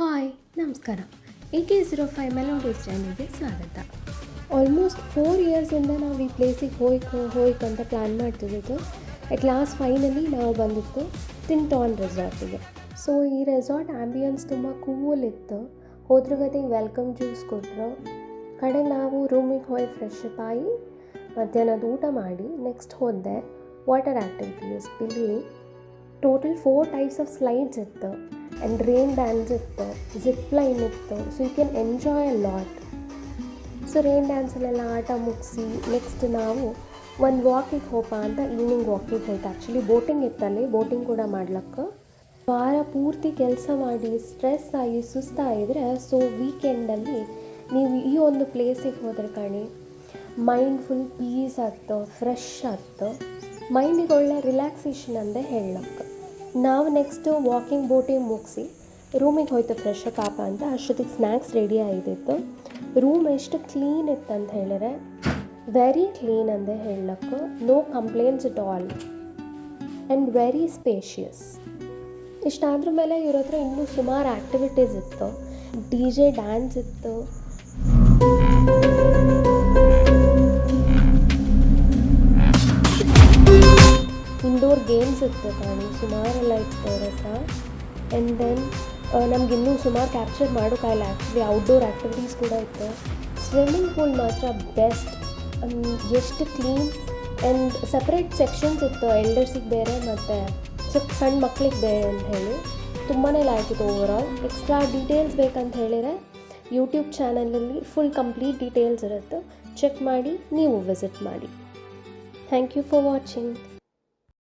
Hi ನಮಸ್ಕಾರ. AK05 melodies ಚಾನಲ್ಗೆ ಸ್ವಾಗತ. ಆಲ್ಮೋಸ್ಟ್ 4 ಇಯರ್ಸಿಂದ ನಾವು ಈ ಪ್ಲೇಸಿಗೆ ಹೋಯ್ಕಂತ ಪ್ಲ್ಯಾನ್ ಮಾಡ್ತಿದ್ದು. ಅಟ್ ಲಾಸ್ಟ್ ಫೈನಲಿ ನಾವು ಬಂದಿತ್ತು ಟಿಂಟಾನ್ ರೆಸಾರ್ಟಿಗೆ. ಸೊ ಈ ರೆಸಾರ್ಟ್ ಆ್ಯಂಬಿಯನ್ಸ್ ತುಂಬ ಕೂಲ್ ಇತ್ತು. ಹೋದ್ರ ಗತಿಗೆ ವೆಲ್ಕಮ್ ಜ್ಯೂಸ್ ಕೊಟ್ಟರು. ಕಡೆಗೆ ನಾವು ರೂಮಿಗೆ ಹೋಗಿ ಫ್ರೆಶ್ ಅಪ್ ಆಗಿ ಮಧ್ಯಾಹ್ನದ ಊಟ ಮಾಡಿ ನೆಕ್ಸ್ಟ್ ಹೋದೆ ವಾಟರ್ ಆ್ಯಕ್ಟಿವಿಟೀಸ್. ಇಲ್ಲಿ ಟೋಟಲ್ 4 ಟೈಪ್ಸ್ ಆಫ್ ಸ್ಲೈಡ್ಸ್ ಇತ್ತು ಆ್ಯಂಡ್ ರೈನ್ ಡ್ಯಾನ್ಸ್ ಇತ್ತು, ಜಿಪ್ ಲೈನ್ ಇತ್ತು. So you can enjoy a lot. So rain ಡ್ಯಾನ್ಸಲ್ಲೆಲ್ಲ ಆಟ ಮುಗಿಸಿ ನೆಕ್ಸ್ಟ್ ನಾವು ಒಂದು ವಾಕಿಗೆ ಹೋಪ ಅಂತ ಈವ್ನಿಂಗ್ ವಾಕಿಗೆ ಹೋಯ್ತು. ಆ್ಯಕ್ಚುಲಿ ಬೋಟಿಂಗ್ ಇತ್ತಲ್ಲಿ, ಬೋಟಿಂಗ್ ಕೂಡ ಮಾಡ್ಲಿಕ್ಕೆ. ವಾರ ಪೂರ್ತಿ ಕೆಲಸ ಮಾಡಿ ಸ್ಟ್ರೆಸ್ ಆಗಿ ಸುಸ್ತಾಗಿದ್ರೆ ಸೊ ವೀಕೆಂಡಲ್ಲಿ ನೀವು ಈ ಒಂದು ಪ್ಲೇಸಿಗೆ ಹೋದ್ರೆ ಕಾಣಿ ಮೈಂಡ್ ಫುಲ್ ಪೀಸ್ ಆಗ್ತು, ಫ್ರೆಶ್ ಆಗ್ತು, ಮೈಂಡಿಗೆ ಒಳ್ಳೆ ರಿಲ್ಯಾಕ್ಸೇಷನ್ ಅಂದೇ ಹೇಳಕ್ಕೆ. ನಾವು ನೆಕ್ಸ್ಟು ವಾಕಿಂಗ್ ಬೋಟಿಂಗ್ ಮುಗಿಸಿ ರೂಮಿಗೆ ಹೋಯ್ತು ಫ್ರೆಶ್ ಕಾಪ ಅಂತ. ಅಷ್ಟೊತ್ತಿಗೆ ಸ್ನ್ಯಾಕ್ಸ್ ರೆಡಿ ಆಗಿದ್ದಿತ್ತು. ರೂಮ್ ಎಷ್ಟು ಕ್ಲೀನ್ ಇತ್ತು ಅಂತ ಹೇಳಿದ್ರೆ ವೆರಿ ಕ್ಲೀನ್ ಅಂದೇ ಹೇಳಕ್ಕೆ. No complaints at all and very spacious. ಇಷ್ಟಾದ್ರ ಮೇಲೆ ಇವ್ರ ಹತ್ರ ಇನ್ನೂ ಸುಮಾರು ಆ್ಯಕ್ಟಿವಿಟೀಸ್ ಇತ್ತು. DJ ಡ್ಯಾನ್ಸ್ ಇತ್ತು, ಇಂಡೋರ್ ಗೇಮ್ಸ್ ಇತ್ತು ಕಾಣಿ, ಸುಮಾರೆಲ್ಲ ಇತ್ತು ಅವ್ರ ಹತ್ರ. ಆ್ಯಂಡ್ ದೆನ್ ನಮಗಿನ್ನೂ ಸುಮಾರು ಕ್ಯಾಪ್ಚರ್ ಮಾಡೋಕ್ಕಾಗಲ್ಲ. ಆ್ಯಕ್ಚುಲಿ ಔಟ್ಡೋರ್ ಆ್ಯಕ್ಟಿವಿಟೀಸ್ ಕೂಡ ಇತ್ತು. ಸ್ವಿಮ್ಮಿಂಗ್ ಪೂಲ್ ಮಾತ್ರ ಬೆಸ್ಟ್, ಎಷ್ಟು ಕ್ಲೀನ್ ಆ್ಯಂಡ್ ಸಪ್ರೇಟ್ ಸೆಕ್ಷನ್ಸ್ ಇತ್ತು. ಎಲ್ಡರ್ಸಿಗೆ ಬೇರೆ ಮತ್ತು ಸಣ್ಣ ಮಕ್ಳಿಗೆ ಬೇರೆ ಅಂತ ಹೇಳಿ ತುಂಬಾ ಲೈಕ್ ಇತ್ತು ಓವರಾಲ್. ಎಕ್ಸ್ಟ್ರಾ ಡೀಟೇಲ್ಸ್ ಬೇಕಂತ ಹೇಳಿದರೆ ಯೂಟ್ಯೂಬ್ ಚಾನಲಲ್ಲಿ ಫುಲ್ ಕಂಪ್ಲೀಟ್ ಡೀಟೇಲ್ಸ್ ಇರುತ್ತೆ, ಚೆಕ್ ಮಾಡಿ ನೀವು ವಿಸಿಟ್ ಮಾಡಿ. Thank you for watching.